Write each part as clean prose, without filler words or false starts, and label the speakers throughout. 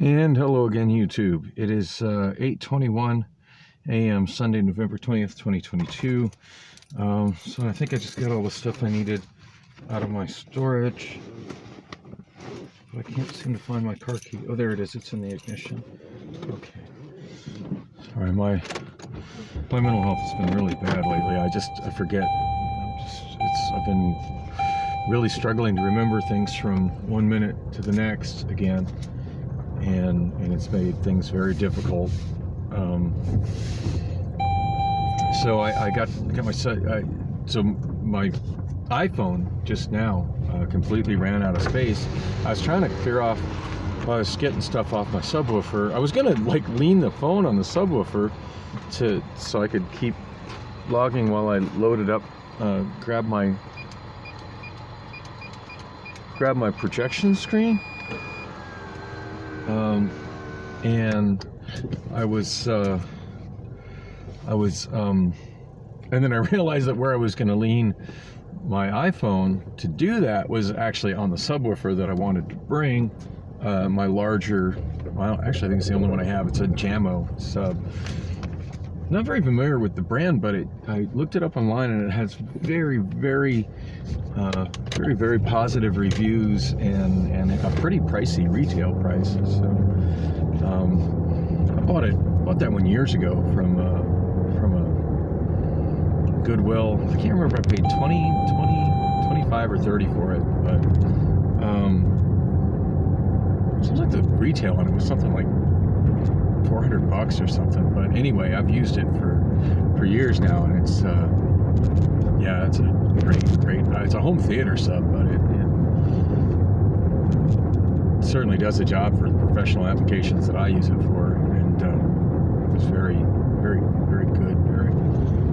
Speaker 1: And hello again, YouTube. It is 8:21 a.m. Sunday, November 20th, 2022. So I think I just got all the stuff I needed out of my storage. But I can't seem to find my car key. Oh, there it is. It's in the ignition. Okay. Sorry, my mental health has been really bad lately. I forget. I've been really struggling to remember things from 1 minute to the next again. And it's made things very difficult. So I got my iPhone just now completely ran out of space. I was trying to clear off. I was getting stuff off my subwoofer. I was gonna lean the phone on the subwoofer so I could keep logging while I loaded up. Grab my projection screen. And and then I realized that where I was going to lean my iPhone to do that was actually on the subwoofer that I wanted to bring. My larger, well, actually I think it's the only one I have. It's a JAMO sub. Not very familiar with the brand, but I looked it up online and it has very, very positive reviews and a pretty pricey retail price. So I bought that one years ago from a Goodwill. I can't remember if I paid 25 or 30 for it, but it seems like the retail on it was something like $400 or something. But anyway, I've used it for years now, and it's it's a great. It's a home theater sub, but it certainly does the job for the professional applications that I use it for, and it's very, very, very good. Very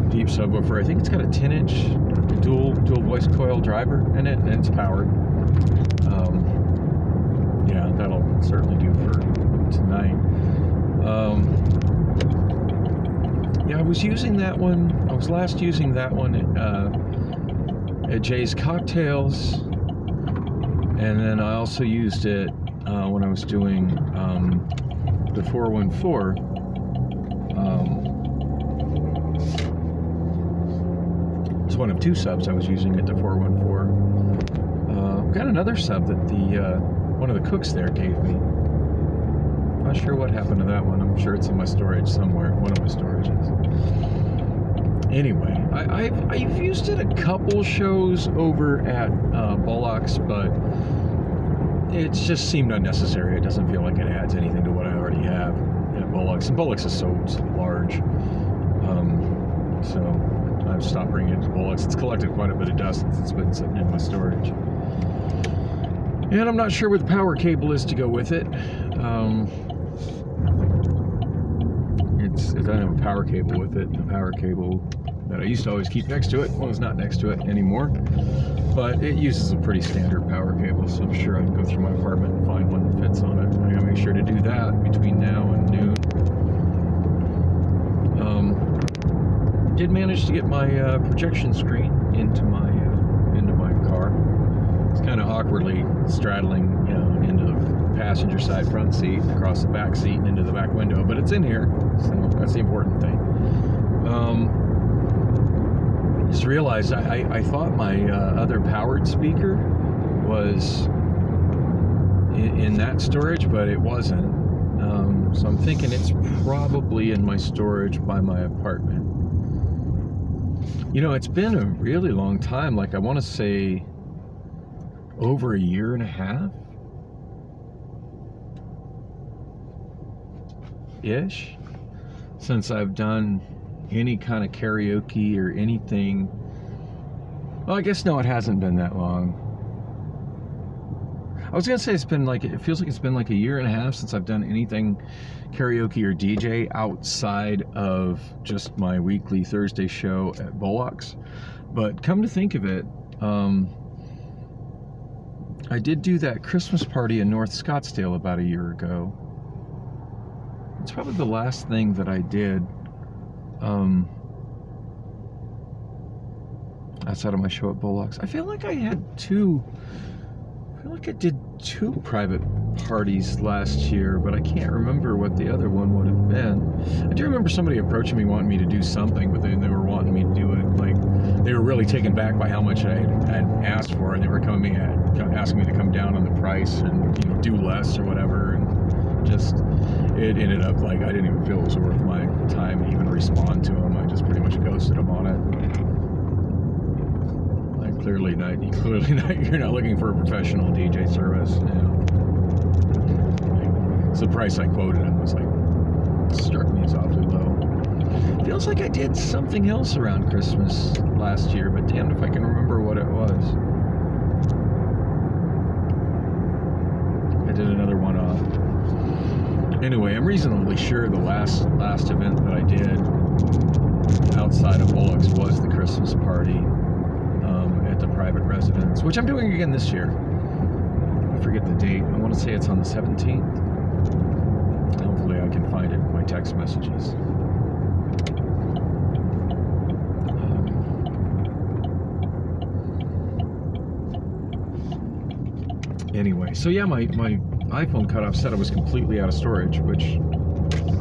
Speaker 1: deep subwoofer. I think it's got a 10-inch dual voice coil driver in it, and it's powered. That'll certainly do for tonight. I was using that one. I was last using that one at Jay's Cocktails, and then I also used it when I was doing the 414. It's one of two subs I was using at the 414. I've got another sub that one of the cooks there gave me. Not sure what happened to that one. I'm sure it's in my storage somewhere. One of my storages. Anyway, I've used it a couple shows over at Bullocks, but it just seemed unnecessary. It doesn't feel like it adds anything to what I already have at Bullocks. And Bullocks is so large, so I've stopped bringing it to Bullocks. It's collected quite a bit of dust since it's been sitting in my storage. And I'm not sure where the power cable is to go with it. It doesn't have a power cable with it. The power cable that I used to always keep next to it, well, it's not next to it anymore. But it uses a pretty standard power cable, so I'm sure I can go through my apartment and find one that fits on it. I gotta make sure to do that between now and noon. Did manage to get my projection screen into my car. It's kind of awkwardly straddling, into the passenger side front seat, across the back seat, and into the back window. But it's in here, so that's the important thing. Just realized I thought my other powered speaker was in that storage, but it wasn't. So I'm thinking it's probably in my storage by my apartment. It's been a really long time. I want to say over a year and a half ish since I've done any kind of karaoke or anything. Well, I guess no, it hasn't been that long. I was gonna say it feels like it's been like a year and a half since I've done anything karaoke or DJ outside of just my weekly Thursday show at Bullocks. But come to think of it, I did do that Christmas party in North Scottsdale about a year ago. It's probably the last thing that I did outside of my show at Bullocks. I feel like I had two feel like I did 2 private parties last year, but I can't remember what the other one would have been. I do remember somebody approaching me wanting me to do something, but they were wanting me to do it, like, they were really taken back by how much I had asked for, and they were asking me to come down on the price and, you know, do less or whatever, and just, it ended up like I didn't even feel it was worth my time to even respond to them. I just pretty much ghosted them on it. Clearly not. You're not looking for a professional DJ service. You know. So the price I quoted him was like, struck me as awfully low. Feels like I did something else around Christmas last year, but damned if I can remember what it was. I did another one-off. Anyway, I'm reasonably sure the last event that I did outside of Bullock's was the Christmas party. At the private residence, which I'm doing again this year. I forget the date. I want to say it's on the 17th. Hopefully I can find it in my text messages. Anyway, so yeah, my iPhone cutoff said it was completely out of storage, which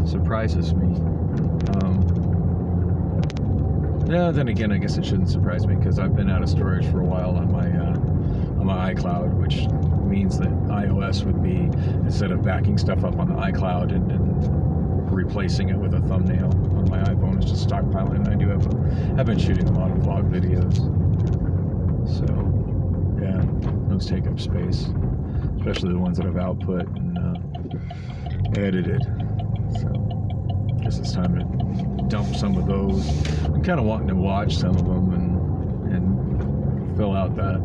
Speaker 1: surprises me. Yeah, then again, I guess it shouldn't surprise me because I've been out of storage for a while on my iCloud, which means that iOS would be, instead of backing stuff up on the iCloud and replacing it with a thumbnail on my iPhone, it's just stockpiling. And I've been shooting a lot of vlog videos, so yeah, those take up space, especially the ones that I've output and edited. So I guess it's time to dump some of those. I'm kind of wanting to watch some of them and fill out the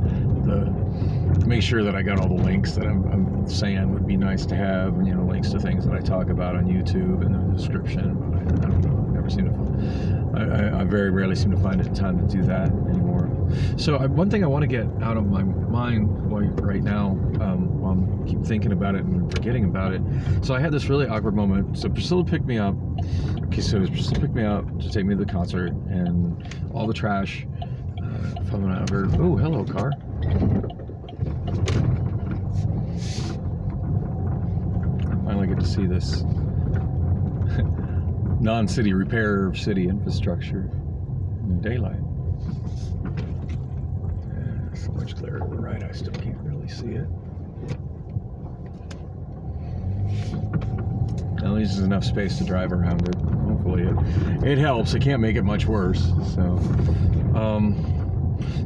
Speaker 1: make sure that I got all the links that I'm saying would be nice to have, and, you know, links to things that I talk about on YouTube in the description. But I don't know. I never seem to. I very rarely seem to find it time to do that anymore. So one thing I want to get out of my mind right now, while I keep thinking about it and forgetting about it. So I had this really awkward moment. So Priscilla picked me up. Okay, so Priscilla picked me up to take me to the concert, and all the trash falling out of her. Oh, hello, car. I finally get to see this non-city repair of city infrastructure in daylight. Yeah, so much clearer to the right, I still can't really see it. At least there's enough space to drive around it. Hopefully it helps. It can't make it much worse.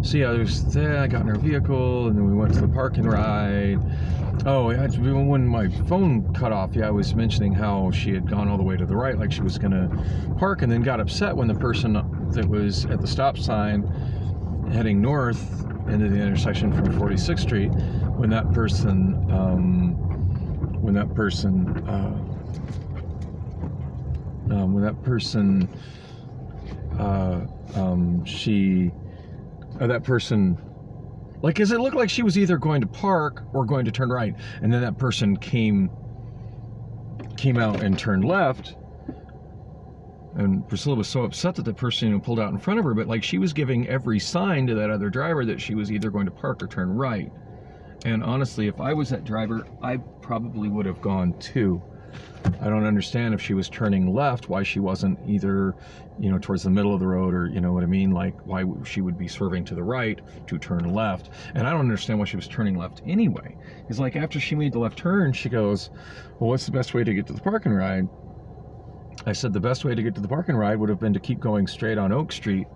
Speaker 1: So yeah, I got in our vehicle, and then we went to the park and ride. Oh, when my phone cut off, yeah, I was mentioning how she had gone all the way to the right, like she was gonna park, and then got upset when the person that was at the stop sign heading north into the intersection from 46th Street, when that person like, as it looked like she was either going to park or going to turn right, and then that person came out and turned left, and Priscilla was so upset that the person, you know, pulled out in front of her, but like she was giving every sign to that other driver that she was either going to park or turn right. And honestly, if I was that driver, I probably would have gone too. I don't understand if she was turning left, why she wasn't either, you know, towards the middle of the road, or, you know what I mean, like why she would be swerving to the right to turn left. And I don't understand why she was turning left anyway. It's like, after she made the left turn, she goes, well, what's the best way to get to the park and ride? I said the best way to get to the park and ride would have been to keep going straight on Oak Street.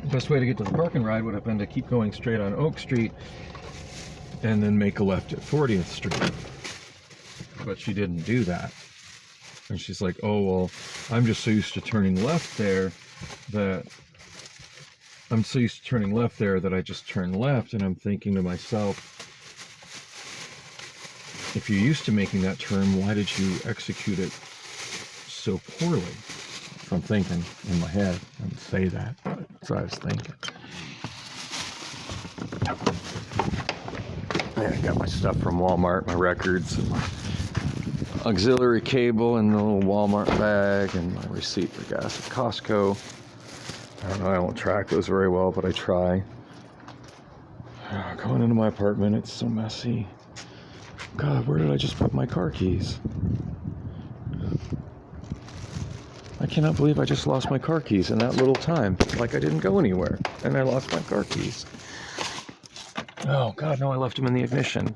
Speaker 1: The best way to get to the park and ride would have been to keep going straight on Oak Street and then make a left at 40th Street. But she didn't do that. And she's like, oh, well, I'm just so used to turning left there that I just turn left. And I'm thinking to myself, if you're used to making that turn, why did you execute it so poorly? I'm thinking in my head. I didn't say that, but that's what I was thinking. I got my stuff from Walmart, my records, and my auxiliary cable in the little Walmart bag, and my receipt for gas at Costco. I don't know, I don't track those very well, but I try. Going into my apartment, it's so messy. God, where did I just put my car keys? I cannot believe I just lost my car keys in that little time. Like I didn't go anywhere, and I lost my car keys. Oh, God, no, I left them in the ignition.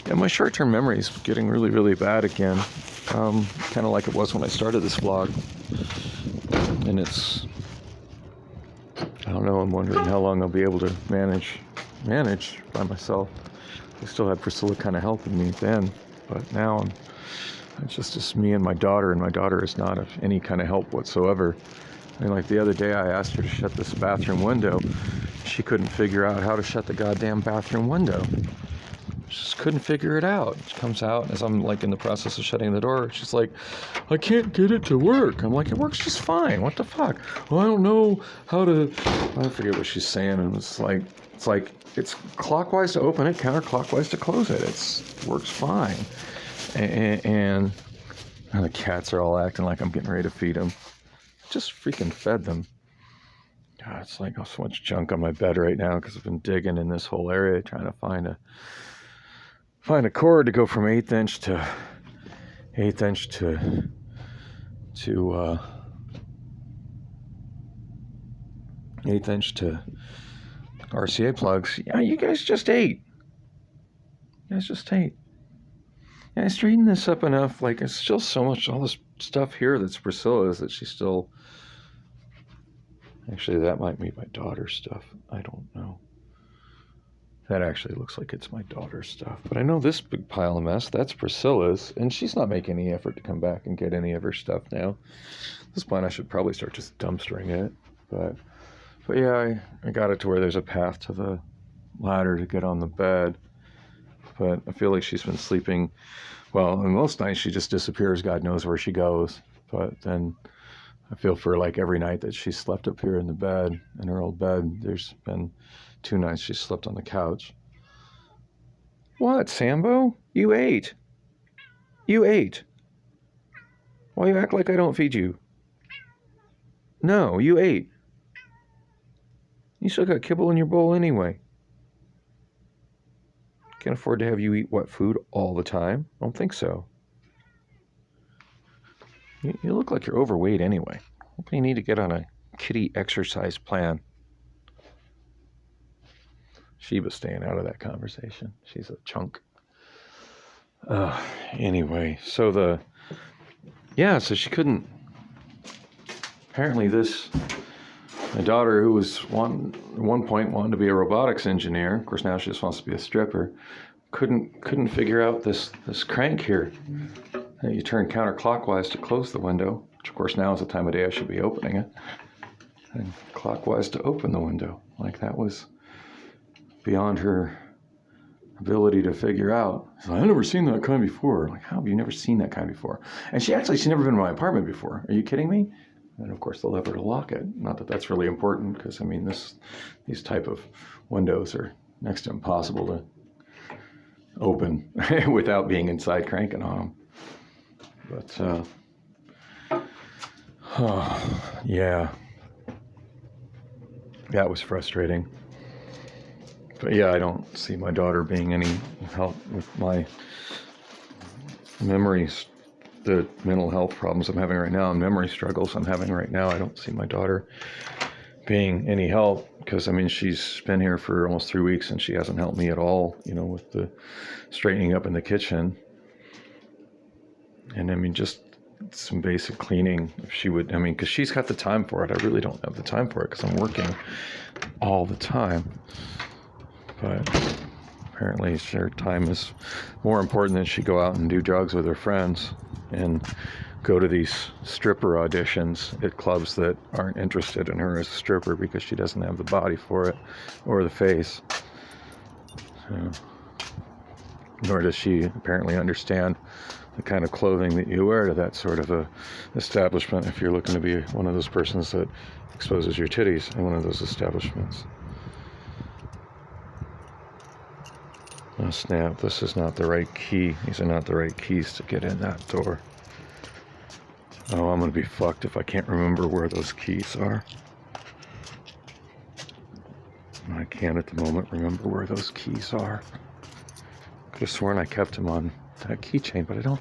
Speaker 1: Yeah, my short-term memory is getting really, really bad again. Kind of like it was when I started this vlog. And it's... I don't know, I'm wondering how long I'll be able to manage by myself. I still had Priscilla kind of helping me then, but now it's just me and my daughter is not of any kind of help whatsoever. I mean, like the other day I asked her to shut this bathroom window. She couldn't figure out how to shut the goddamn bathroom window. She just couldn't figure it out. She comes out as I'm like in the process of shutting the door. She's like, I can't get it to work. I'm like, it works just fine. What the fuck? Well, I don't know how to... I forget what she's saying. And it's like it's clockwise to open it, counterclockwise to close it. It works fine. And the cats are all acting like I'm getting ready to feed them. Just freaking fed them. God, it's like so much junk on my bed right now because I've been digging in this whole area trying to find a cord to go from 1/8 inch to RCA plugs. Yeah, you guys just ate. Yeah, I straightened this up enough. Like, it's still so much, all this stuff here that's Priscilla's that she still... Actually, that might be my daughter's stuff. I don't know. That actually looks like it's my daughter's stuff. But I know this big pile of mess, that's Priscilla's, and she's not making any effort to come back and get any of her stuff now. At this point, I should probably start just dumpstering it. But yeah, I got it to where there's a path to the ladder to get on the bed. But I feel like she's been sleeping... Well, and most nights she just disappears. God knows where she goes. But then... I feel for like every night that she slept up here in the bed, in her old bed. There's been 2 nights she slept on the couch. What, Sambo? You ate. You ate. Why you act like I don't feed you? No, you ate. You still got kibble in your bowl anyway. Can't afford to have you eat wet food all the time. I don't think so. You look like you're overweight anyway. You need to get on a kitty exercise plan. Sheba's staying out of that conversation. She's a chunk. Anyway, so she couldn't... Apparently my daughter, who was at one point wanted to be a robotics engineer, of course now she just wants to be a stripper, couldn't figure out this crank here. You turn counterclockwise to close the window, which of course now is the time of day I should be opening it, and clockwise to open the window. Like that was beyond her ability to figure out. So I've never seen that kind before. Like, how have you never seen that kind before? And she's never been in my apartment before. Are you kidding me? And of course the lever to lock it. Not that that's really important, because I mean these type of windows are next to impossible to open without being inside cranking on them. But, yeah, that was frustrating. But yeah, I don't see my daughter being any help with my memories, the mental health problems I'm having right now, and memory struggles I'm having right now. I don't see my daughter being any help, because, I mean, she's been here for almost 3 weeks and she hasn't helped me at all, with the straightening up in the kitchen. And I mean, just some basic cleaning, if she would, because she's got the time for it. I really don't have the time for it because I'm working all the time. But apparently her time is more important than she go out and do drugs with her friends and go to these stripper auditions at clubs that aren't interested in her as a stripper because she doesn't have the body for it or the face. So, nor does she apparently understand the kind of clothing that you wear to that sort of a establishment if you're looking to be one of those persons that exposes your titties in one of those establishments. Oh snap, this is not the right key. These are not the right keys to get in that door. Oh, I'm gonna be fucked if I can't remember where those keys are. I can't at the moment remember where those keys are. Could have sworn I kept them on that keychain, but I don't.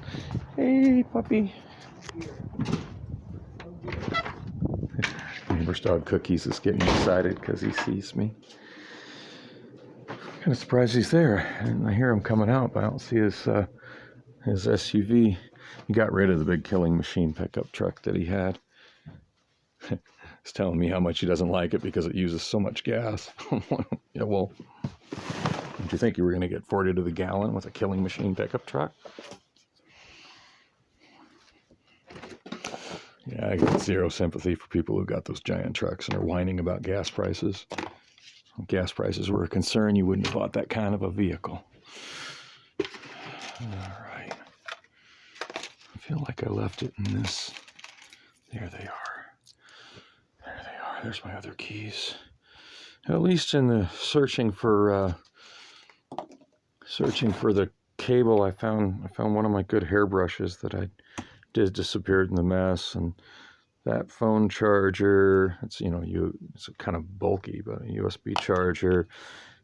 Speaker 1: Hey, puppy. Neighbor's dog Cookies is getting excited because he sees me. Kind of surprised he's there, and I hear him coming out, but I don't see his SUV. He got rid of the big killing machine pickup truck that he had. He's telling me how much he doesn't like it because it uses so much gas. Yeah, well, did you think you were going to get 40 to the gallon with a killing machine pickup truck? Yeah, I got zero sympathy for people who got those giant trucks and are whining about gas prices. If gas prices were a concern, you wouldn't have bought that kind of a vehicle. All right. I feel like I left it in this. There they are. There they are. There's my other keys. At least in the searching for the cable, I found one of my good hairbrushes that I disappeared in the mess, and that phone charger. It's it's kind of bulky, but a USB charger,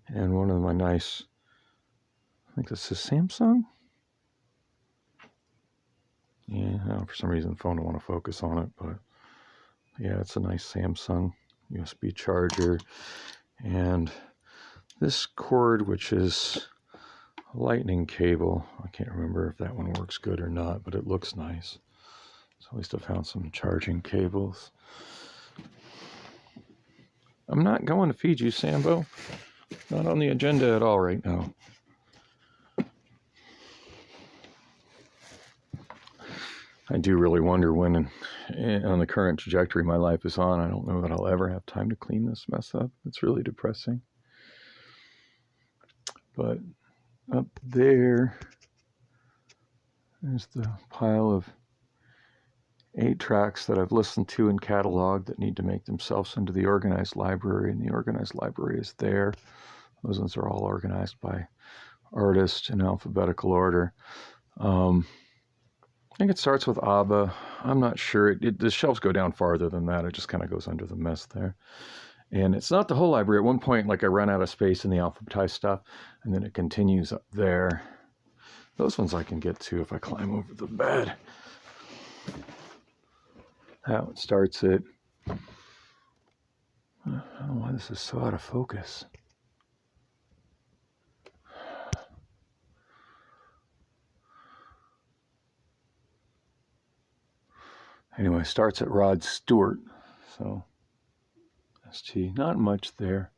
Speaker 1: and one of my nice. I think this is Samsung. Yeah, for some reason the phone don't want to focus on it, but yeah, it's a nice Samsung USB charger. And this cord, which is a lightning cable, I can't remember if that one works good or not, but it looks nice. So at least I found some charging cables. I'm not going to feed you, Sambo. Not on the agenda at all right now. I do really wonder when, on the current trajectory my life is on, I don't know that I'll ever have time to clean this mess up. It's really depressing. But up there's the pile of 8 tracks that I've listened to and cataloged that need to make themselves into the organized library, and the organized library is there. Those ones are all organized by artist in alphabetical order. I think it starts with ABBA. I'm not sure. The shelves go down farther than that. It just kind of goes under the mess there. And it's not the whole library. At one point, I run out of space in the alphabetized stuff, and then it continues up there. Those ones I can get to if I climb over the bed. How it starts it. I don't know why this is so out of focus. Anyway, starts at Rod Stewart. So, ST, not much there.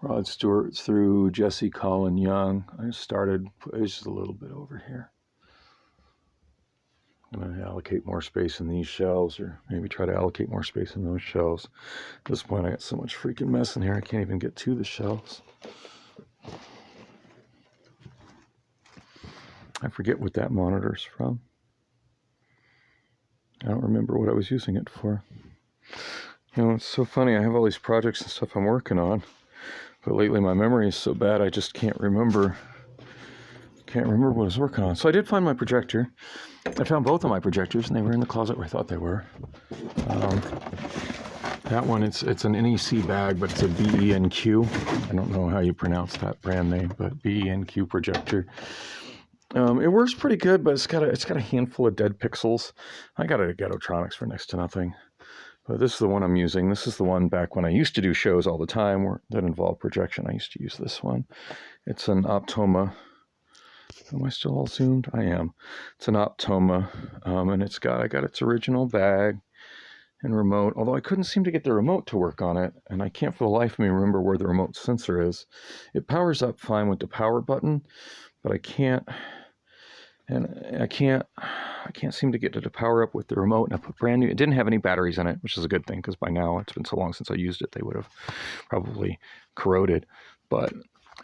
Speaker 1: Rod Stewart through Jesse Colin Young. I started, it's just a little bit over here. I'm going to allocate more space in these shelves, or maybe try to allocate more space in those shelves. At this point, I got so much freaking mess in here, I can't even get to the shelves. I forget what that monitor's from. I don't remember what I was using it for. It's so funny. I have all these projects and stuff I'm working on, but lately my memory is so bad I just can't remember what I was working on. So I did find my projector. I found both of my projectors, and they were in the closet where I thought they were. That one, it's an NEC bag, but it's a BENQ. I don't know how you pronounce that brand name, but BENQ projector. It works pretty good, but it's got a handful of dead pixels. I got it at Ghettotronics for next to nothing. But this is the one I'm using. This is the one back when I used to do shows all the time that involved projection. I used to use this one. It's an Optoma. Am I still all zoomed? I am. It's an Optoma, and I got its original bag and remote, although I couldn't seem to get the remote to work on it, and I can't for the life of me remember where the remote sensor is. It powers up fine with the power button, but I can't seem to get it to power up with the remote. And I put brand new. It didn't have any batteries in it, which is a good thing because by now it's been so long since I used it, they would have probably corroded. But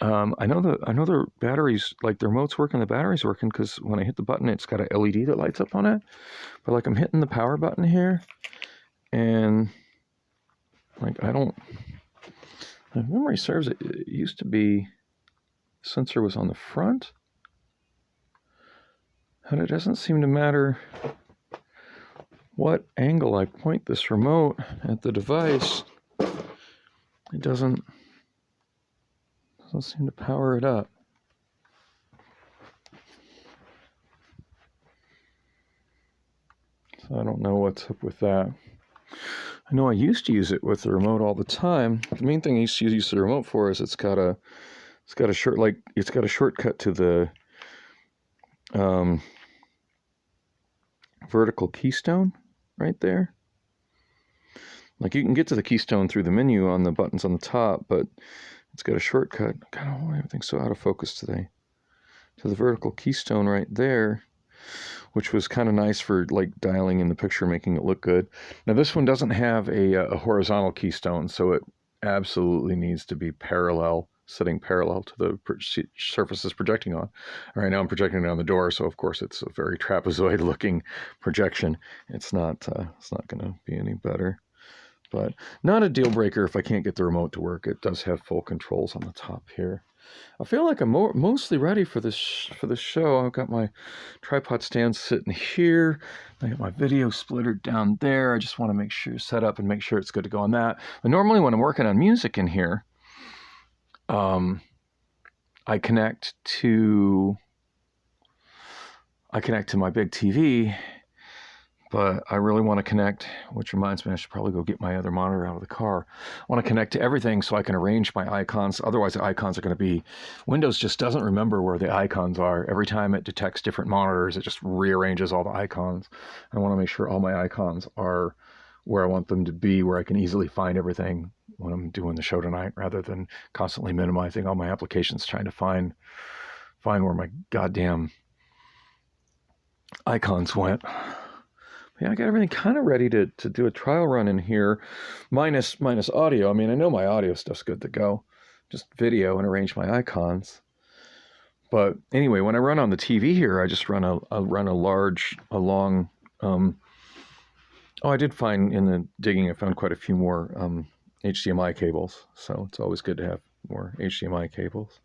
Speaker 1: I know the batteries, like the remote's working, the battery's working, because when I hit the button, it's got a LED that lights up on it. But I'm hitting the power button here, and if memory serves, it used to be the sensor was on the front. And it doesn't seem to matter what angle I point this remote at the device. It doesn't Doesn't seem to power it up. So I don't know what's up with that. I know I used to use it with the remote all the time. The main thing I used to use the remote for is it's got a shortcut to the vertical keystone right there. Like you can get to the keystone through the menu on the buttons on the top, but it's got a shortcut. God, why everything's so out of focus today. To the vertical keystone right there, which was kind of nice for like dialing in the picture, making it look good. Now this one doesn't have a horizontal keystone, so it absolutely needs to be parallel, sitting parallel to the surface it's projecting on. All right, now I'm projecting it on the door, so of course it's a very trapezoid-looking projection. It's not going to be any better, but not a deal breaker if I can't get the remote to work. It does have full controls on the top here. I feel like I'm mostly ready for this show. I've got my tripod stand sitting here. I got my video splitter down there. I just want to make sure set up and make sure it's good to go on that. But normally when I'm working on music in here, I connect to my big TV. But I really want to connect, which reminds me I should probably go get my other monitor out of the car. I want to connect to everything so I can arrange my icons. Otherwise, the icons are going to be, Windows just doesn't remember where the icons are. Every time it detects different monitors, it just rearranges all the icons. I want to make sure all my icons are where I want them to be, where I can easily find everything when I'm doing the show tonight, rather than constantly minimizing all my applications, trying to find where my goddamn icons went. Yeah, I got everything kind of ready to do a trial run in here, minus audio. I mean, I know my audio stuff's good to go, just video and arrange my icons. But anyway, when I run on the TV here, I just run a long. I did find in the digging, I found quite a few more HDMI cables. So it's always good to have more HDMI cables.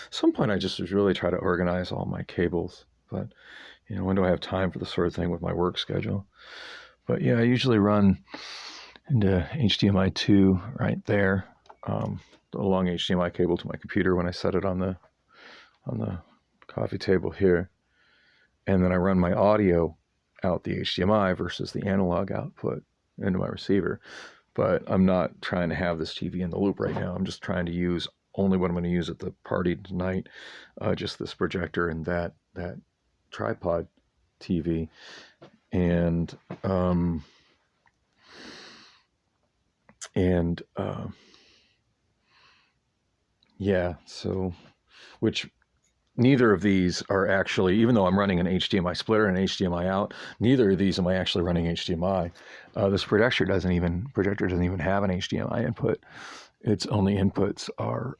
Speaker 1: At some point, I just really try to organize all my cables, but when do I have time for this sort of thing with my work schedule? But yeah, I usually run into HDMI 2 right there, a long HDMI cable to my computer when I set it on the coffee table here. And then I run my audio out the HDMI versus the analog output into my receiver. But I'm not trying to have this TV in the loop right now. I'm just trying to use only what I'm going to use at the party tonight, just this projector and that tripod TV, and yeah, so which neither of these are actually, even though I'm running an HDMI splitter and HDMI out, neither of these am I actually running HDMI. This projector doesn't even have an HDMI input. Its only inputs are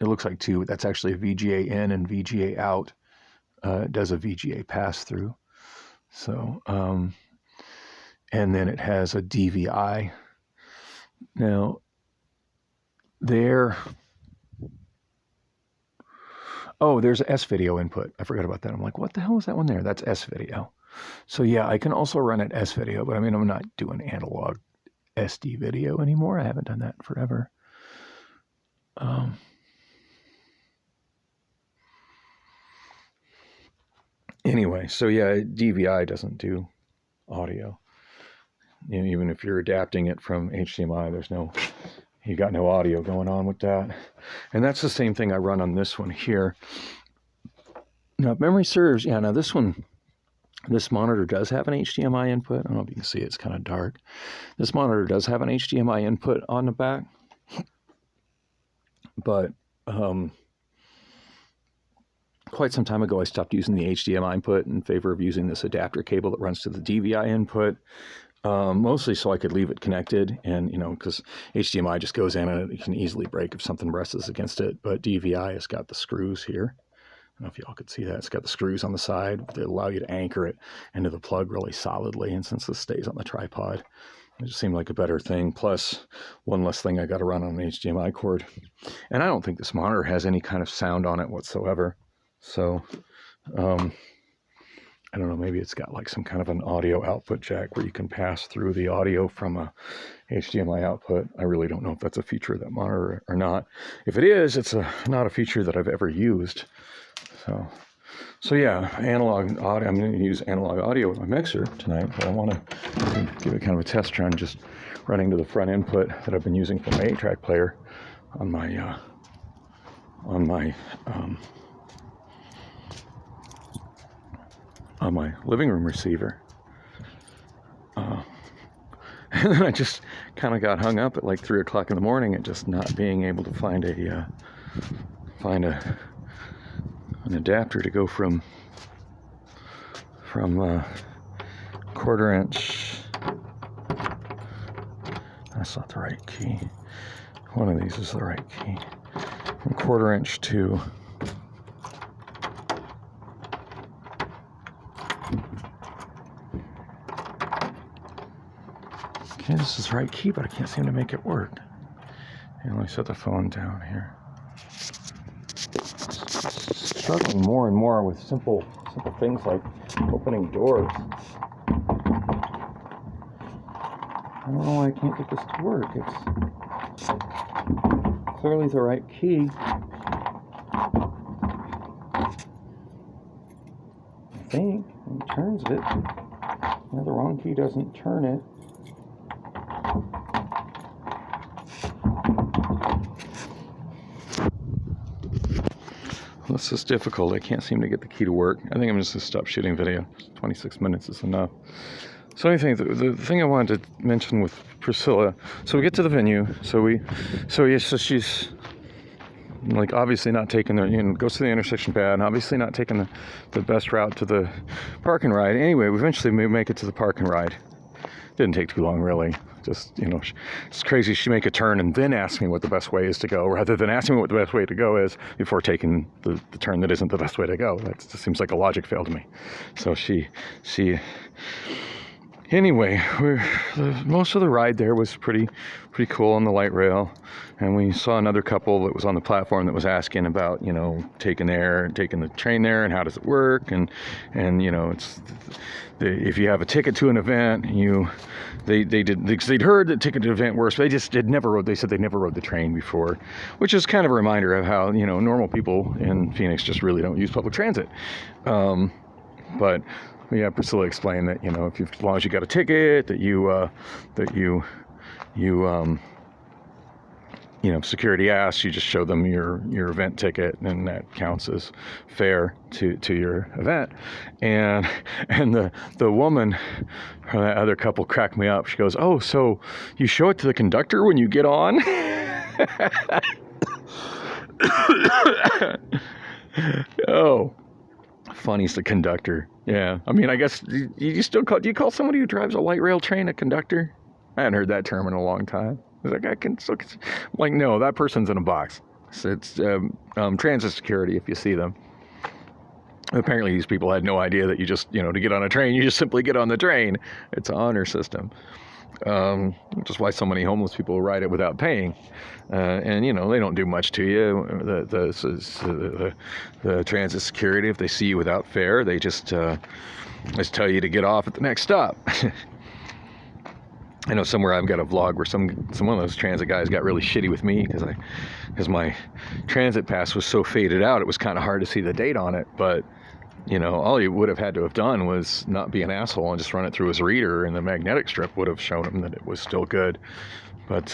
Speaker 1: it looks like two. That's actually a VGA in and VGA out. It does a VGA pass through. So, and then it has a DVI. Now, there's an S-video input. I forgot about that. I'm like, what the hell is that one there? That's S-video. So yeah, I can also run it S-video, but I mean, I'm not doing analog SD video anymore. I haven't done that in forever. Anyway, so yeah, DVI doesn't do audio. Even if you're adapting it from HDMI, you got no audio going on with that. And that's the same thing I run on this one here. Now, if memory serves, now this monitor does have an HDMI input. I don't know if you can see it, it's kind of dark. This monitor does have an HDMI input on the back, but quite some time ago, I stopped using the HDMI input in favor of using this adapter cable that runs to the DVI input, mostly so I could leave it connected. And, because HDMI just goes in and it can easily break if something presses against it. But DVI has got the screws here. I don't know if y'all could see that. It's got the screws on the side that allow you to anchor it into the plug really solidly. And since this stays on the tripod, it just seemed like a better thing. Plus, one less thing I got to run on an HDMI cord. And I don't think this monitor has any kind of sound on it whatsoever. So I don't know, maybe it's got like some kind of an audio output jack where you can pass through the audio from a HDMI output. I really don't know if that's a feature of that monitor or not. If it is, it's not a feature that I've ever used. So yeah, analog audio. I'm going to use analog audio with my mixer tonight, but I want to give it kind of a test run, just running to the front input that I've been using for my 8-track player on my living room receiver. And then I just kind of got hung up at like 3 o'clock in the morning at just not being able to find an adapter to go from 1/4 inch. That's not the right key. One of these is the right key. From 1/4 inch to okay, this is the right key, but I can't seem to make it work. And let me set the phone down here. Struggling more and more with simple things like opening doors. I don't know why I can't get this to work. It's clearly the right key. I think it turns it. The wrong key doesn't turn it. This is difficult. I can't seem to get the key to work. I think I'm just going to stop shooting video. 26 minutes is enough. So anything, the thing I wanted to mention with Priscilla, so we get to the venue, so she's like obviously not taking goes to the intersection bad, and obviously not taking the best route to the park and ride. Anyway, we eventually make it to the park and ride. Didn't take too long, really. Just, it's crazy. She make a turn and then ask me what the best way is to go, rather than asking me what the best way to go is before taking the turn that isn't the best way to go. That just seems like a logic fail to me. So anyway, most of the ride there was pretty cool on the light rail, and we saw another couple that was on the platform that was asking about taking the train there and how does it work, and it's if you have a ticket to an event, they'd heard that ticket to an event works, but they said they never rode the train before, which is kind of a reminder of how normal people in Phoenix just really don't use public transit. But yeah, Priscilla explained that as long as you got a ticket, that security asks, you just show them your event ticket, and that counts as fare to your event. And the woman from that other couple cracked me up. She goes, "Oh, so you show it to the conductor when you get on?" Oh, funny's the conductor. Yeah, I mean, I guess do you call somebody who drives a light rail train a conductor? I hadn't heard that term in a long time. Like, like, no, that person's in a box. It's transit security if you see them. Apparently these people had no idea that you just, to get on a train, you just simply get on the train. It's an honor system. Which is why so many homeless people ride it without paying. And they don't do much to you. The transit security, if they see you without fare, they just tell you to get off at the next stop. I know somewhere I've got a vlog where some one of those transit guys got really shitty with me because my transit pass was so faded out, it was kind of hard to see the date on it. But all he would have had to have done was not be an asshole and just run it through his reader, and the magnetic strip would have shown him that it was still good. But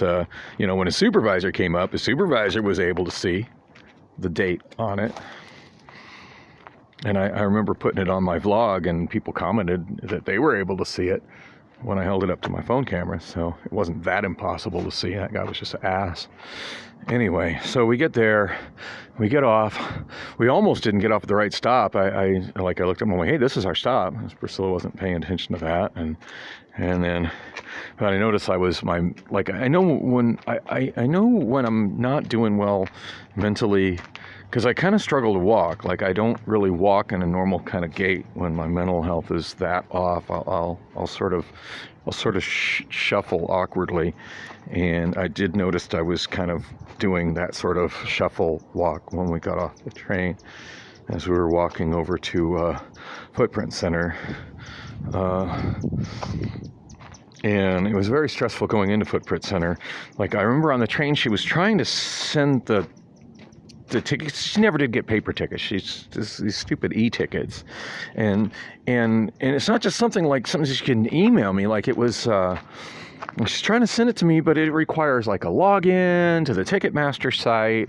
Speaker 1: when a supervisor came up, his supervisor was able to see the date on it. And I remember putting it on my vlog, and people commented that they were able to see it when I held it up to my phone camera, so it wasn't that impossible to see. That guy was just an ass. Anyway, so we get there, we get off. We almost didn't get off at the right stop. I looked up and I'm like, "Hey, this is our stop." Priscilla wasn't paying attention to that, and then, but I noticed I know when I'm not doing well mentally, because I kind of struggle to walk. Like, I don't really walk in a normal kind of gait when my mental health is that off. I'll sort of shuffle awkwardly, and I did notice I was kind of doing that sort of shuffle walk when we got off the train. as we were walking over to Footprint Center. And it was very stressful going into Footprint Center. Like, I remember on the train, she was trying to send the tickets. She never did get paper tickets. She's just these stupid e-tickets. And it's not just something she can email me. Like, it was, she's trying to send it to me, but it requires like a login to the Ticketmaster site.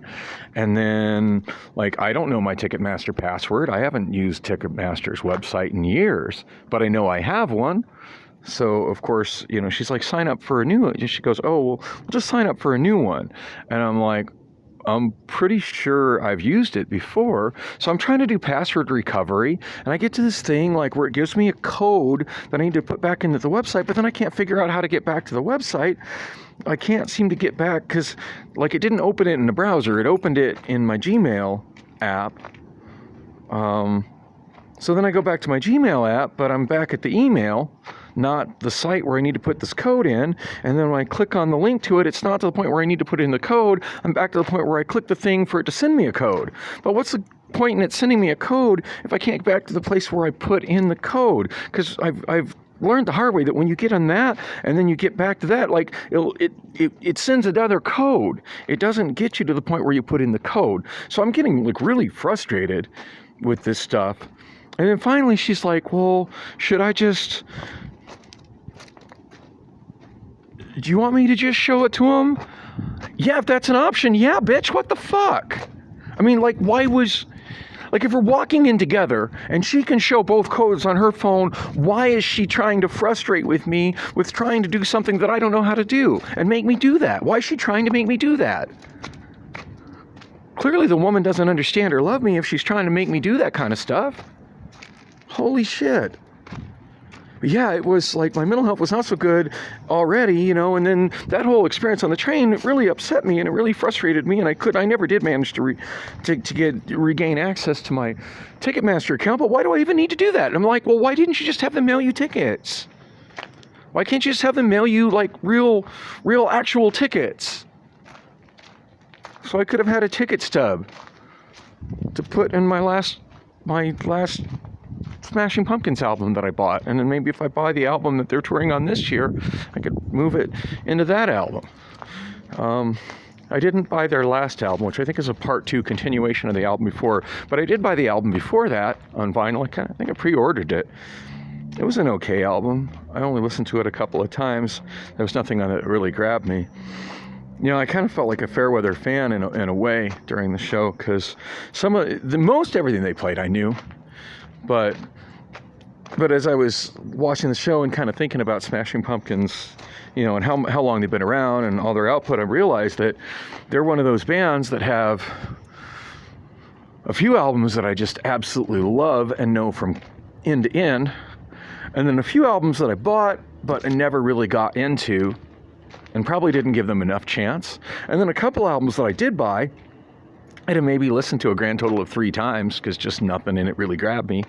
Speaker 1: And then, like, I don't know my Ticketmaster password. I haven't used Ticketmaster's website in years, but I know I have one. So, of course, she's like, sign up for a new one. She goes, oh, well, we'll just sign up for a new one. And I'm like, I'm pretty sure I've used it before. So I'm trying to do password recovery. And I get to this thing like where it gives me a code that I need to put back into the website. But then I can't figure out how to get back to the website. I can't seem to get back because, like, it didn't open it in the browser. It opened it in my Gmail app. So then I go back to my Gmail app, but I'm back at the email, not the site where I need to put this code in. And then when I click on the link to it, it's not to the point where I need to put in the code. I'm back to the point where I click the thing for it to send me a code. But what's the point in it sending me a code if I can't get back to the place where I put in the code? Because I've learned the hard way that when you get on that and then you get back to that, like, it sends another code. It doesn't get you to the point where you put in the code. So I'm getting, like, really frustrated with this stuff. And then finally she's like, well, should I just... Do you want me to just show it to him? Yeah, if that's an option, yeah, bitch, what the fuck? I mean, like, why was... Like, if we're walking in together and she can show both codes on her phone, why is she trying to frustrate with me with trying to do something that I don't know how to do and make me do that? Why is she trying to make me do that? Clearly the woman doesn't understand or love me if she's trying to make me do that kind of stuff. Holy shit. Yeah, it was like my mental health was not so good already, and then that whole experience on the train, it really upset me and it really frustrated me, and I never did manage to regain access to my Ticketmaster account. But why do I even need to do that? And I'm like, well, why didn't you just have them mail you tickets? Why can't you just have them mail you like real actual tickets? So I could have had a ticket stub to put in my last Smashing Pumpkins album that I bought, and then maybe if I buy the album that they're touring on this year, I could move it into that album. I didn't buy their last album, which I think is a part 2 continuation of the album before, but I did buy the album before that on vinyl. I think I pre-ordered it. It was an okay album. I only listened to it a couple of times. There was nothing on it that really grabbed me. I kind of felt like a Fairweather fan in a way during the most everything they played I knew. But as I was watching the show and kind of thinking about Smashing Pumpkins, and how long they've been around and all their output, I realized that they're one of those bands that have a few albums that I just absolutely love and know from end to end, and then a few albums that I bought but I never really got into and probably didn't give them enough chance, and then a couple albums that I did buy I had maybe listened to a grand total of 3 times because just nothing in it really grabbed me.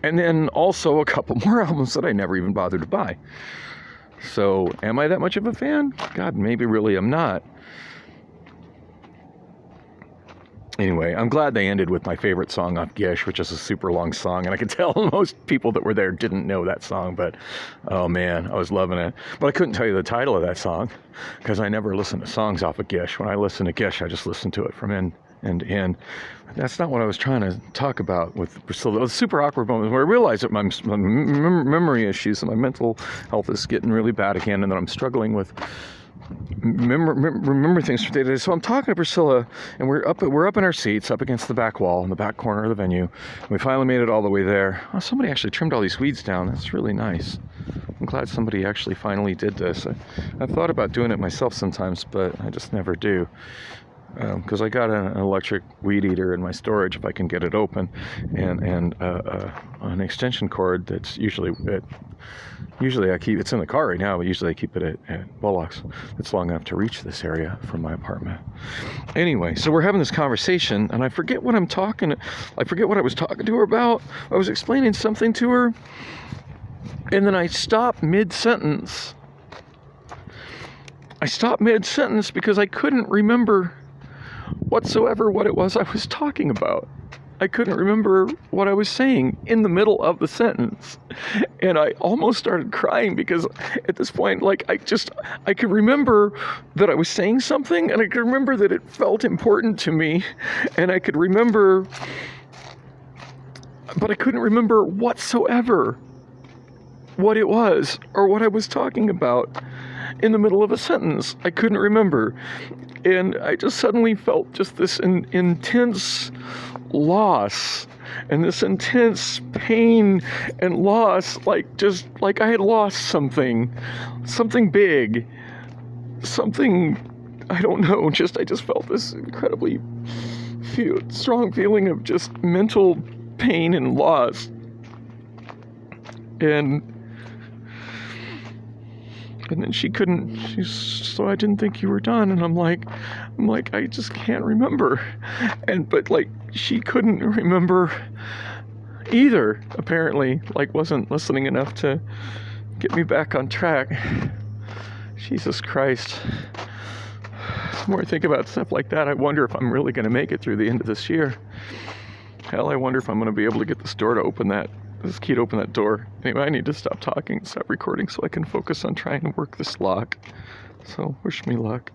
Speaker 1: And then also a couple more albums that I never even bothered to buy. So am I that much of a fan? God, maybe really I'm not. Anyway, I'm glad they ended with my favorite song off Gish, which is a super long song. And I could tell most people that were there didn't know that song. But, oh man, I was loving it. But I couldn't tell you the title of that song because I never listen to songs off of Gish. When I listen to Gish, I just listen to it from end. And that's not what I was trying to talk about with Priscilla. It was a super awkward moment where I realized that my memory issues and my mental health is getting really bad again, and that I'm struggling with remember things from day to day. So I'm talking to Priscilla, and we're up in our seats, up against the back wall in the back corner of the venue. And we finally made it all the way there. Oh, somebody actually trimmed all these weeds down. That's really nice. I'm glad somebody actually finally did this. I've thought about doing it myself sometimes, but I just never do. Because I got an electric weed eater in my storage if I can get it open, and an extension cord that's usually I keep it's in the car right now, but usually I keep it at Bullocks. It's long enough to reach this area from my apartment. Anyway, so we're having this conversation, and I forget what I was talking to her about. I was explaining something to her, and then I stopped mid-sentence. Because I couldn't remember whatsoever what it was I was talking about.
Speaker 2: I couldn't remember what I was saying in the middle of the sentence. And I almost started crying because at this point, like, I could remember that I was saying something, and I could remember that it felt important to me, and I could remember, but I couldn't remember whatsoever what it was or what I was talking about in the middle of a sentence. I couldn't remember. And I just suddenly felt just this intense loss and this intense pain and loss, like I had lost something big, something, I don't know, I just felt this incredibly strong feeling of just mental pain and loss. And then so I didn't think you were done. And I'm like, I just can't remember. But like, she couldn't remember either, apparently, like wasn't listening enough to get me back on track. Jesus Christ. The more I think about stuff like that, I wonder if I'm really going to make it through the end of this year. Hell, I wonder if I'm going to be able to get this key to open that door. Anyway, I need to stop talking, stop recording so I can focus on trying to work this lock. So, wish me luck.